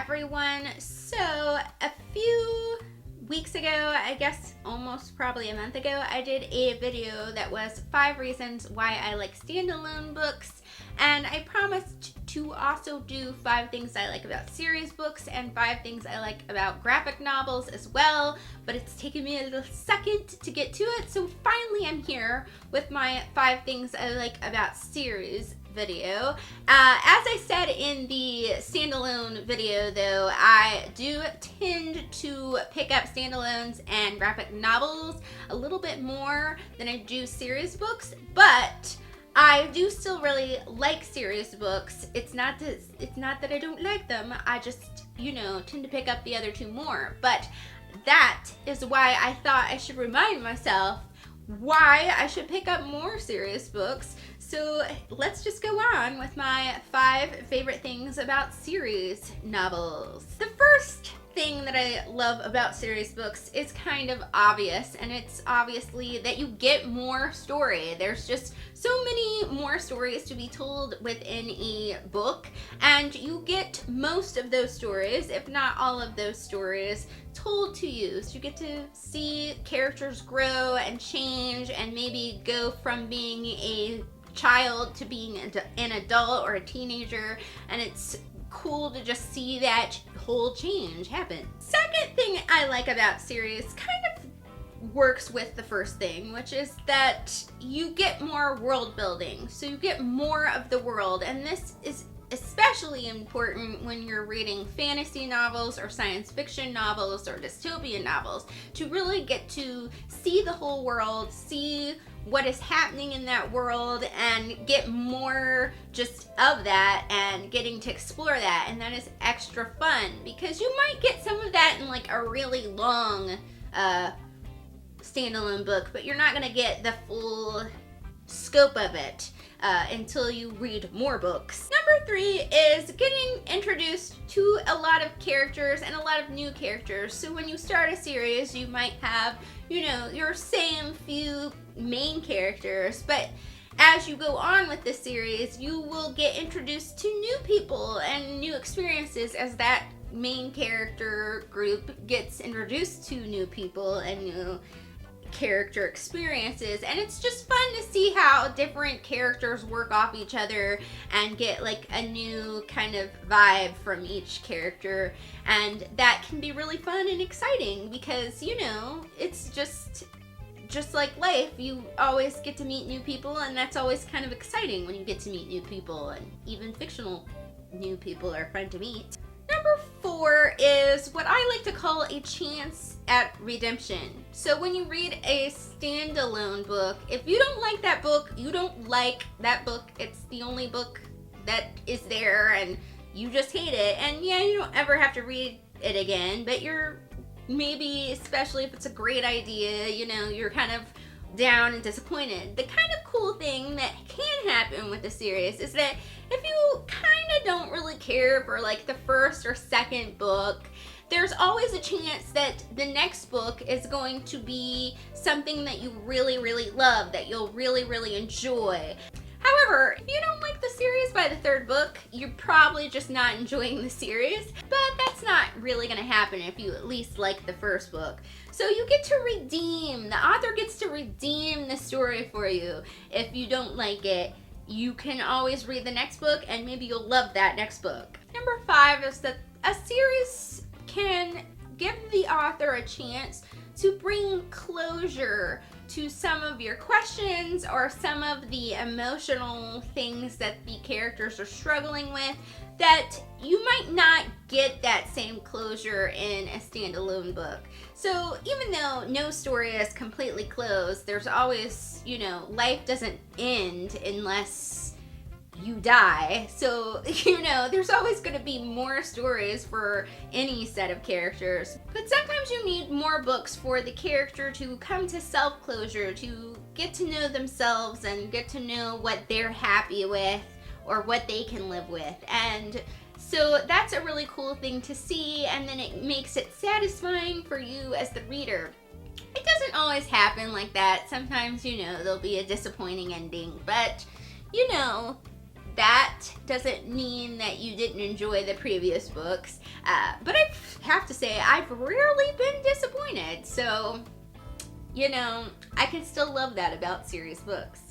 everyone. So a few weeks ago, I guess almost probably a month ago, I did a video that was 5 reasons why I like standalone books, and I promised to also do 5 things I like about series books and 5 things I like about graphic novels as well, but it's taken me a little second to get to it, so finally I'm here with my 5 things I like about series video. As I said in the standalone video though, I do tend to pick up standalones and graphic novels a little bit more than I do series books, but I do still really like series books. It's not that I don't like them, I just, tend to pick up the other 2 more. But that is why I thought I should remind myself why I should pick up more series books. So let's just go on with my 5 favorite things about series novels. The first thing that I love about series books is kind of obvious, and it's obviously that you get more story. There's just so many more stories to be told within a book, and you get most of those stories, if not all of those stories, told to you. So you get to see characters grow and change and maybe go from being a child to being an adult or a teenager, and it's cool to just see that whole change happen. Second thing I like about series kind of works with the first thing, which is that you get more world building. So you get more of the world, and this is especially important when you're reading fantasy novels or science fiction novels or dystopian novels, to really get to see the whole world, see what is happening in that world, and get more just of that and getting to explore that. And that is extra fun because you might get some of that in like a really long standalone book, but you're not going to get the full scope of it until you read more books. Number 3 is getting introduced to a lot of characters and a lot of new characters. So when you start a series, you might have, your same few main characters, but as you go on with the series, you will get introduced to new people and new experiences as that main character group gets introduced to new people and new character experiences. And it's just fun to see how different characters work off each other and get like a new kind of vibe from each character, and that can be really fun and exciting because it's just like life, you always get to meet new people, and that's always kind of exciting when you get to meet new people, and even fictional new people are fun to meet. Number 4 is what I like to call a chance at redemption. So when you read a standalone book, if you don't like that book, you don't like that book. It's the only book that is there and you just hate it. And yeah, you don't ever have to read it again, but you're maybe, especially if it's a great idea, you're kind of down and disappointed. The kind of cool thing that can happen with the series is that if you kind of don't really care for like the first or second book, there's always a chance that the next book is going to be something that you really, really love, that you'll really, really enjoy. However, if you don't like the series by the 3rd book, you're probably just not enjoying the series, but that's not really going to happen if you at least like the first book. So you get to the author gets to redeem the story for you. If you don't like it, you can always read the next book and maybe you'll love that next book. Number 5 is that a series can give the author a chance to bring closure to some of your questions or some of the emotional things that the characters are struggling with that you might not get that same closure in a standalone book. So even though no story is completely closed, there's always, life doesn't end unless you die. So, there's always going to be more stories for any set of characters. But sometimes you need more books for the character to come to self-closure, to get to know themselves and get to know what they're happy with or what they can live with. And so that's a really cool thing to see, and then it makes it satisfying for you as the reader. It doesn't always happen like that. Sometimes, there'll be a disappointing ending, but, that doesn't mean that you didn't enjoy the previous books. But I have to say, I've rarely been disappointed. So, you know, I can still love that about series books.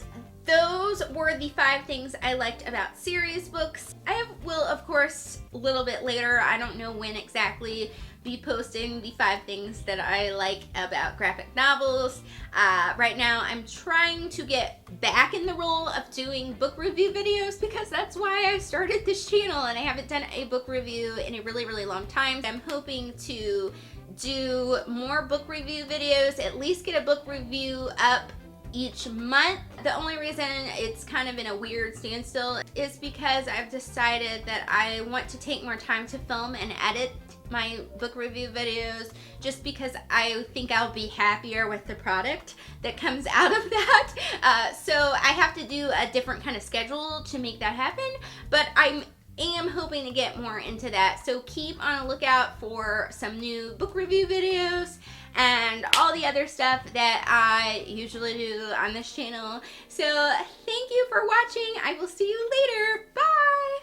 Those were the 5 things I liked about series books. I will, of course, a little bit later, I don't know when exactly, be posting the 5 things that I like about graphic novels. Right now, I'm trying to get back in the role of doing book review videos because that's why I started this channel and I haven't done a book review in a really, really long time. I'm hoping to do more book review videos, at least get a book review up each month. The only reason it's kind of in a weird standstill is because I've decided that I want to take more time to film and edit my book review videos, just because I think I'll be happier with the product that comes out of that. So I have to do a different kind of schedule to make that happen, but I am hoping to get more into that. So keep on a lookout for some new book review videos and all the other stuff that I usually do on this channel. So thank you for watching. I will see you later. Bye!